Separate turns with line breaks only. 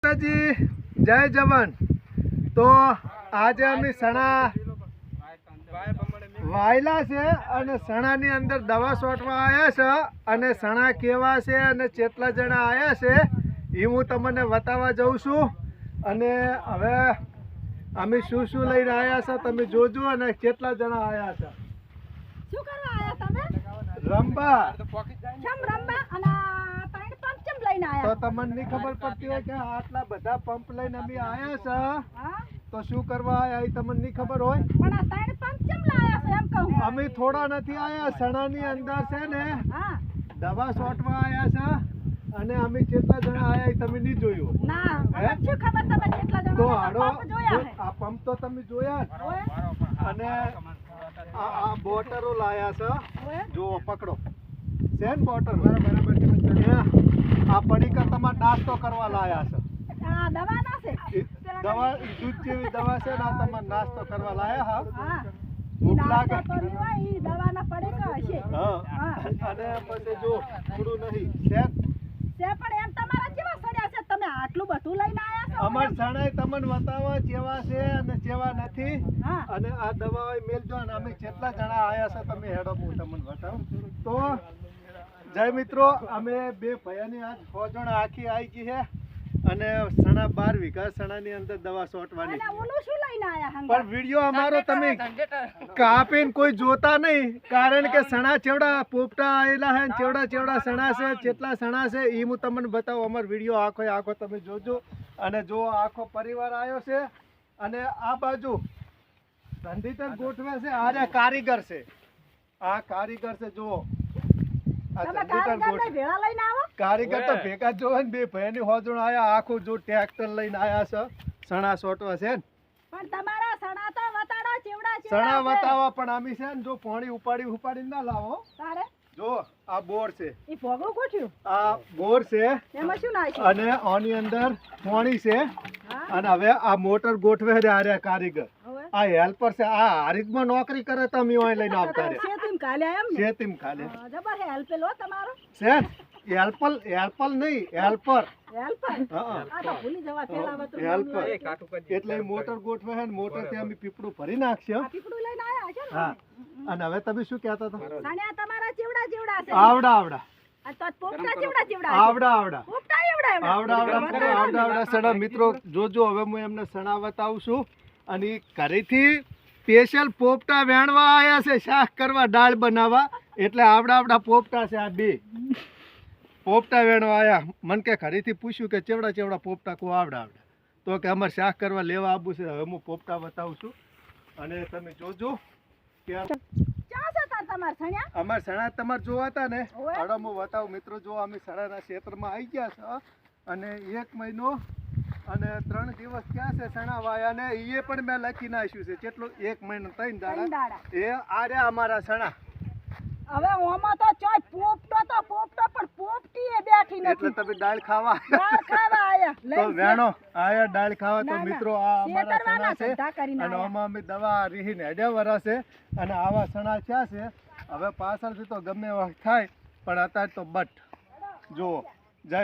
માતાજી જય જવાન। તો આજે અમે સણા વાયલા છે અને સણાની અંદર દવા છોટવા આવ્યા છે અને સણા કેવા છે અને કેટલા જણા આવ્યા છે એ હું તમને બતાવવા જાઉં છું। અને હવે અમે શું શું લઈને આવ્યા છે તમે જોજો અને કેટલા જણા આવ્યા છે।
શું કરવા આયા તમે?
રંબા
કેમ રંબા અને ત્રણ પંપ કેમ લઈને આયા?
તો તમને નહીં ખબર પડતી હોય કે આટલા બધા પંપ લઈને અમે આવ્યા છે
હા
તો શું કરવા આવ્યા એ તમને નહીં ખબર હોય?
પણ આ ત્રણ પંપ કેમ લાયા છો એમ કહું?
અમે થોડા નથી આવ્યા, સણાની અંદર છે ને
હા
દવા છોટવા આવ્યા છે અને અમે કેટલા જણા આવ્યા એ તમે નહીં જોયું?
ના મને શું ખબર તમે કેટલા જણા
તો
પંપ
હાડો
જોયા હે?
આ પંપ તો તમે જોયા જ।
ઓય
અને આ બોટરો લાયા છે,
ઓય
જો પકડો છે ને બોટર બરાબર। આ પડીકા તમારે નાસ્તો કરવા લાયા છે,
આ દવા ના છે
દવા દૂધ જેવી દવા છે ને આ તમારે નાસ્તો કરવા લાયા હા
હા
ભૂખ લાગે
તો લેવા ઈ દવા ના પડે કે હશે
હા અને પછી જો થોડું નહીં છે
પણ એમ તમારા કેવા સડ્યા છે તમે આટલું બધું લઈને આયા છો?
અમાર સણાય તમને બતાવવા કેવા છે અને કેવા નથી
હા
અને આ દવા મેલજો અને અમે કેટલા જણા આયા છે તમે હેડો હું તમને બતાવું। તો જય મિત્રો, અમે બે ભયાની આજ 6 જણા આખી આવી ગઈ છે અને સણા 12 વીઘા સણાની અંદર દવા છોટવાની।
અને ઓલું શું લઈને આયા હંગા?
પણ વિડિયો અમારો તમે કાપીને કોઈ જોતા નહીં, કારણ કે સણા ચેવડા પોપટા આવેલા છે ને ચેવડા ચેવડા સણા છે, કેટલા સણા છે એ હું તમને બતાવું। અમારો વિડિયો આખો તમે જોજો અને જો આખો પરિવાર આવ્યો છે અને આ બાજુ ધંધીતર ગોઠવે છે, આ કારીગર છે, આ કારીગર છે જુઓ આ
તમે
ધંધીતર
કારીગરને ભેળા લઈને આવો?
કારીગર તો ભેગા જોવે ને બે ભાઈની હોજણ આયા આખું જો ટ્રેક્ટર લઈને આયા છે સણા છોટવા છે ને।
પણ તમારા સણા તો વતાડો ચેવડા
સણા
છે.
વતાવા પણ આમી છે ને જો પાણી ઉપાડી ના લાવો।
તારે
જો આ બોર છે,
ઈ ભોગવું ગોઠ્યું
આ બોર છે
એમાં શું નાખ્યું?
અને આની અંદર પાણી છે
હા
અને હવે આ મોટર ગોઠવે છે આ કારીગર,
હવે
આ હેલ્પર છે, આ હારીજમાં નોકરી કરે તો અમે અહીં લઈને આવતા રે
શેતીમ કાલે એમ ને?
શેતીમ ખાલે
હા, જબર હે હેલ્પેલ હો તમારો
છે ને હેલ્પર નહીં હેલ્પર
હેલ્પર
હા
આ તો ભૂલી જવા પેલા વતું
હેલ્પર એટલે ઈ મોટર ગોઠવે છે ને મોટર થી અમે પીપળું ભરી નાખશે।
આ પીપળું લઈને આયા છે ને?
હા અને હવે તમે શું કહેતા હતા?
સાણ્યા તમારા ચેવડા ચેવડા છે
આવડા
આ તો પોપટા ચેવડા ચેવડા
આવડા
પોપટા એવડા
આવડા સણા મિત્રો જોજો હવે હું એમને સણા બતાવું છું અને ઈ ઘરેથી સ્પેશિયલ પોપટા વેણવા આવ્યા છે, શાક કરવા, દાળ બનાવવા, એટલે આવડા પોપટા છે। આ બે પોપટા વેણવા આવ્યા, મને કે ઘરેથી પૂછ્યું કે ચેવડા પોપટા કો આવડા તો કે અમારે શાક કરવા લેવા આવવું છે। હવે હું પોપટા બતાવું છું અને તમે જોજો કે
ક્યાં છે તાર તમાર સણ્યા?
અમાર સણા તમારે જોવા હતા ને
ઓવે.
હાડો હું બતાવું મિત્રો, જો અમે સણાના ક્ષેત્રમાં આવી ગયા છે અને 1 મહિનો અને 3 દિવસ ક્યાં છે સણા વાયા ને એ પણ મેં લખી નાખ્યું છે કેટલું 1 મહિનો 3 દાડા
દાડા
એ આ રહ્યા અમારા સણા।
હવે ઓમાં તો ચોય પોપટો પણ પોપટી એ બેઠી
એટલે
નથી
તમે દાળ ખાવા
દાળ ખાવા આયા
તો
લઈને
વેણો આયા દાળ ખાવા તો
ના, ના.
મિત્રો આ અમારા
શેતરવાના
સણા છે
ધંધા કરીને
અને
આયા.
આમાં અમે દવા રીહીને હેડ્યા વરાશે અને આવા સણા ક્યાં છે હવે પાછળથી તો ગમે એવા થાય પણ અત્યારે તો બટ જુઓ જય